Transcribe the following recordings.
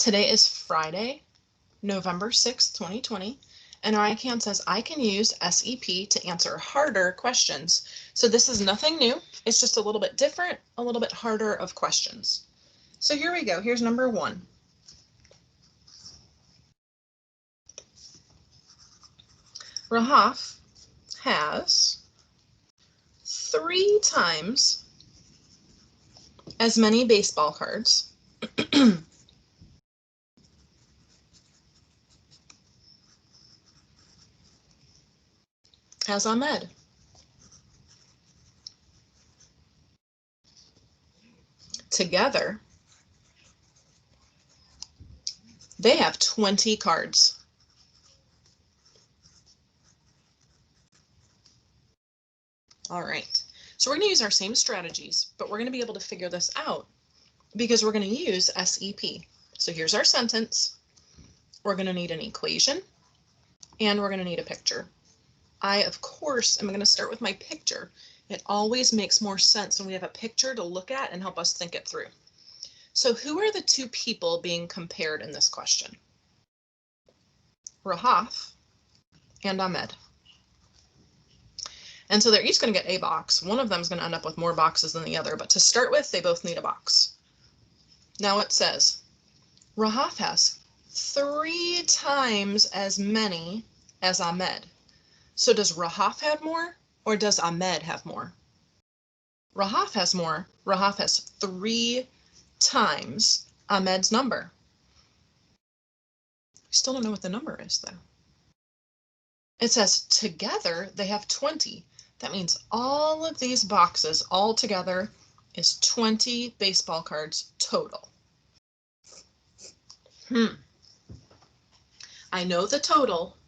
Today is Friday, November 6th, 2020, and RICAN says I can use SEP to answer harder questions. So this is nothing new. It's just a little bit different, a little bit harder of questions. So here we go. Here's number 1. Rahaf has 3 times as many baseball cards as Ahmed. Together, they have 20 cards. All right, so we're going to use our same strategies, but we're going to be able to figure this out because we're going to use SEP. So here's our sentence. We're going to need an equation, and we're going to need a picture. I, of course, am going to start with my picture. It always makes more sense when we have a picture to look at and help us think it through. So who are the 2 people being compared in this question? Rahaf and Ahmed. And so they're each going to get a box. One of them is going to end up with more boxes than the other, but to start with, they both need a box. Now it says, Rahaf has 3 times as many as Ahmed. So does Rahaf have more, or does Ahmed have more? Rahaf has more. Rahaf has 3 times Ahmed's number. We still don't know what the number is, though. It says together they have 20. That means all of these boxes all together is 20 baseball cards total. I know the total.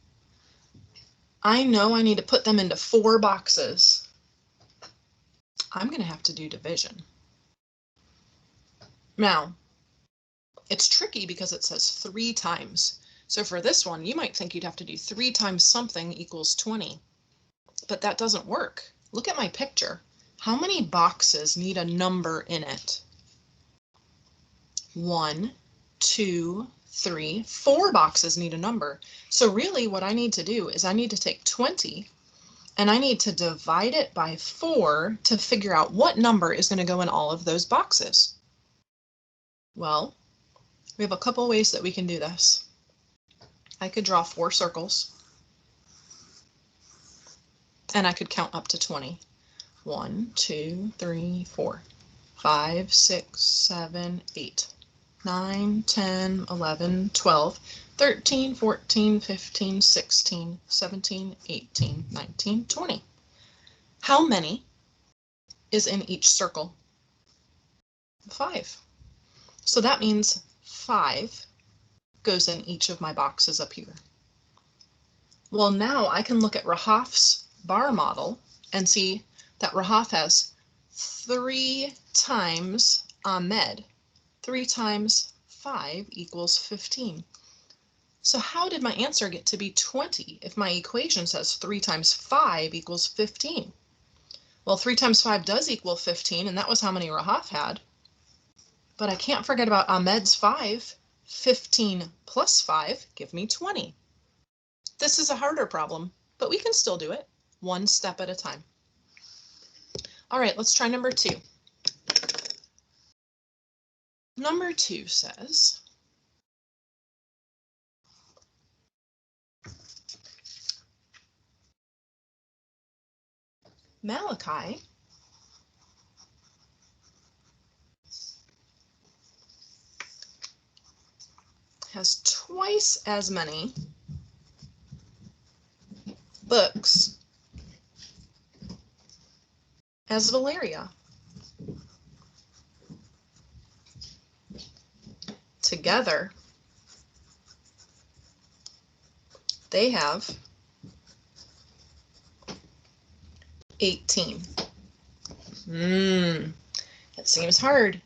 I know I need to put them into 4 boxes. I'm going to have to do division. Now, it's tricky because it says 3 times. So for this one, you might think you'd have to do 3 times something equals 20. But that doesn't work. Look at my picture. How many boxes need a number in it? 1, 2, 3, 4 boxes need a number. So really what I need to do is I need to take 20 and I need to divide it by 4 to figure out what number is going to go in all of those boxes. Well, we have a couple ways that we can do this. I could draw 4 circles and I could count up to 20. 1, 2, 3, 4, 5, 6, 7, 8, 9, 10, 11, 12, 13, 14, 15, 16, 17, 18, 19, 20. How many is in each circle? 5. So that means 5 goes in each of my boxes up here. Well, now I can look at Rahaf's bar model and see that Rahaf has 3 times Ahmed. 3 times 5 equals 15. So how did my answer get to be 20 if my equation says 3 times 5 equals 15? Well, 3 times 5 does equal 15, and that was how many Rahaf had. But I can't forget about Ahmed's 5. 15 plus 5 give me 20. This is a harder problem, but we can still do it, 1 step at a time. All right, let's try number 2. Number 2 says, Malachi has twice as many books as Valeria. Together, they have 18. It seems hard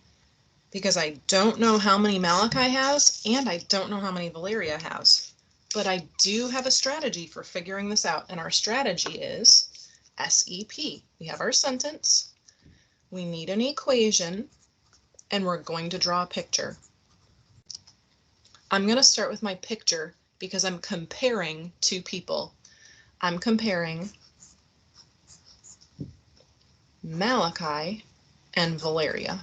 because I don't know how many Malachi has and I don't know how many Valeria has. But I do have a strategy for figuring this out, and our strategy is SEP. We have our sentence, we need an equation, and we're going to draw a picture. I'm going to start with my picture because I'm comparing two people. I'm comparing Malachi and Valeria.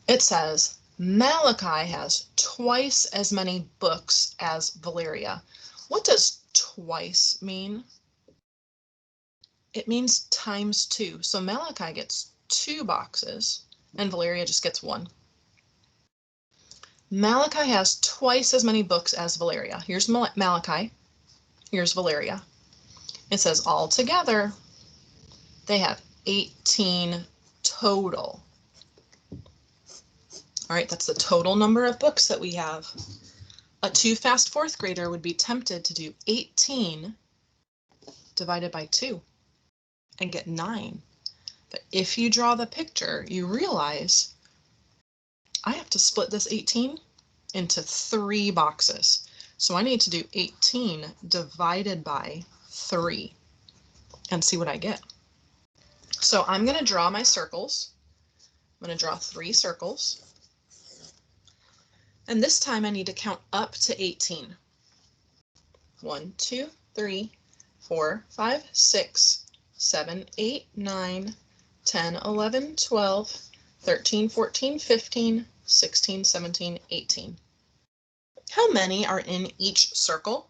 It says Malachi has twice as many books as Valeria. What does twice mean? It means times 2. So Malachi gets 2 boxes and Valeria just gets 1. Malachi has twice as many books as Valeria. Here's Malachi. Here's Valeria. It says all together they have 18 total. All right, that's the total number of books that we have. A too fast 4th grader would be tempted to do 18 divided by 2 and get 9. But if you draw the picture, you realize I have to split this 18 into 3 boxes. So I need to do 18 divided by 3 and see what I get. So I'm going to draw my circles. I'm going to draw 3 circles. And this time I need to count up to 18. 1, 2, 3, 4, 5, 6, 7, 8, 9, 10, 11, 12, 13, 14, 15, 16, 17, 18. How many are in each circle?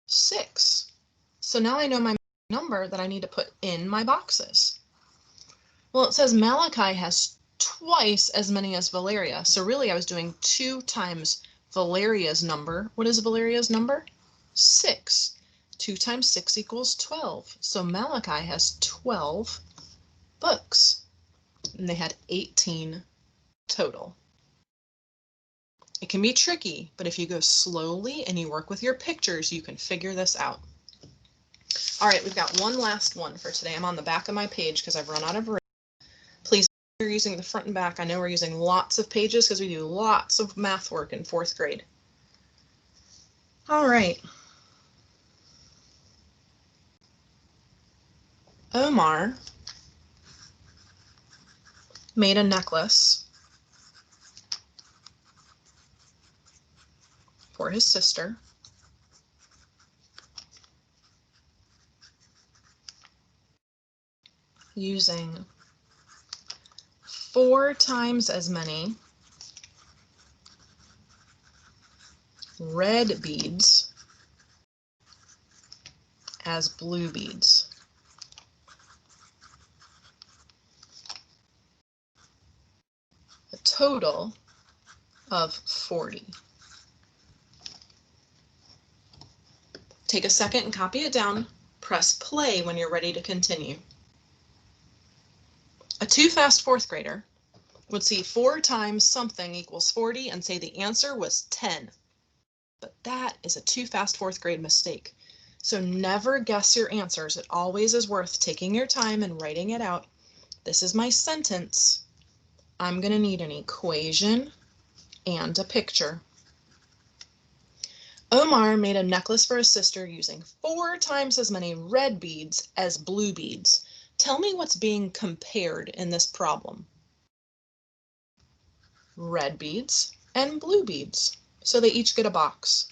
6. So now I know my number that I need to put in my boxes. Well, it says Malachi has twice as many as Valeria. So really I was doing 2 times Valeria's number. What is Valeria's number? 6. 2 times 6 equals 12. So Malachi has 12 books. And they had 18 total. It can be tricky, but if you go slowly and you work with your pictures, you can figure this out. All right, we've got one last one for today. I'm on the back of my page because I've run out of room. Please, if you're using the front and back, I know we're using lots of pages because we do lots of math work in 4th grade. All right. Omar made a necklace for his sister using 4 times as many red beads as blue beads. A total of 40. Take a second and copy it down. Press play when you're ready to continue. A too fast 4th grader would see 4 times something equals 40 and say the answer was 10. But that is a too fast 4th grade mistake. So never guess your answers. It always is worth taking your time and writing it out. This is my sentence. I'm going to need an equation and a picture. Omar made a necklace for his sister using 4 times as many red beads as blue beads. Tell me what's being compared in this problem. Red beads and blue beads. So they each get a box.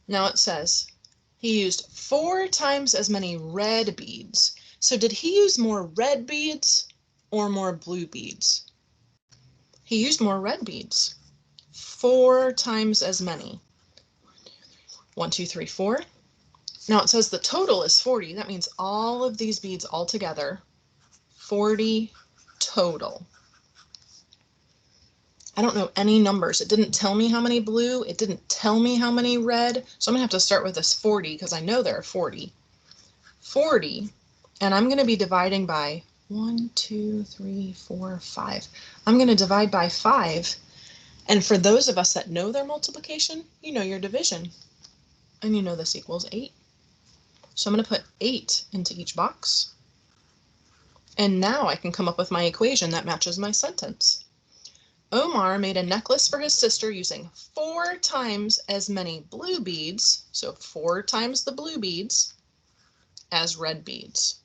Now it says he used 4 times as many red beads. So did he use more red beads or more blue beads? He used more red beads. 4 times as many. 1, 2, 3, 4. Now it says the total is 40. That means all of these beads all together, 40 total. I don't know any numbers. It didn't tell me how many blue. It didn't tell me how many red. So I'm going to have to start with this 40 because I know there are 40. 40, and I'm going to be dividing by 1, 2, 3, 4, 5. I'm going to divide by 5. And for those of us that know their multiplication, you know your division. And you know this equals 8. So I'm going to put 8 into each box. And now I can come up with my equation that matches my sentence. Omar made a necklace for his sister using 4 times as many blue beads, so 4 times the blue beads, as red beads.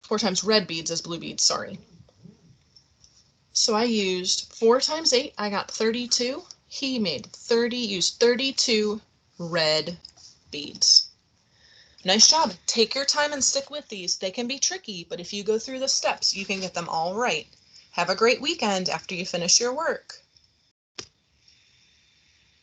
4 times red beads as blue beads, sorry. So I used 4 times 8, I got 32. He used 32 red beads. Nice job. Take your time and stick with these. They can be tricky, but if you go through the steps, you can get them all right. Have a great weekend after you finish your work.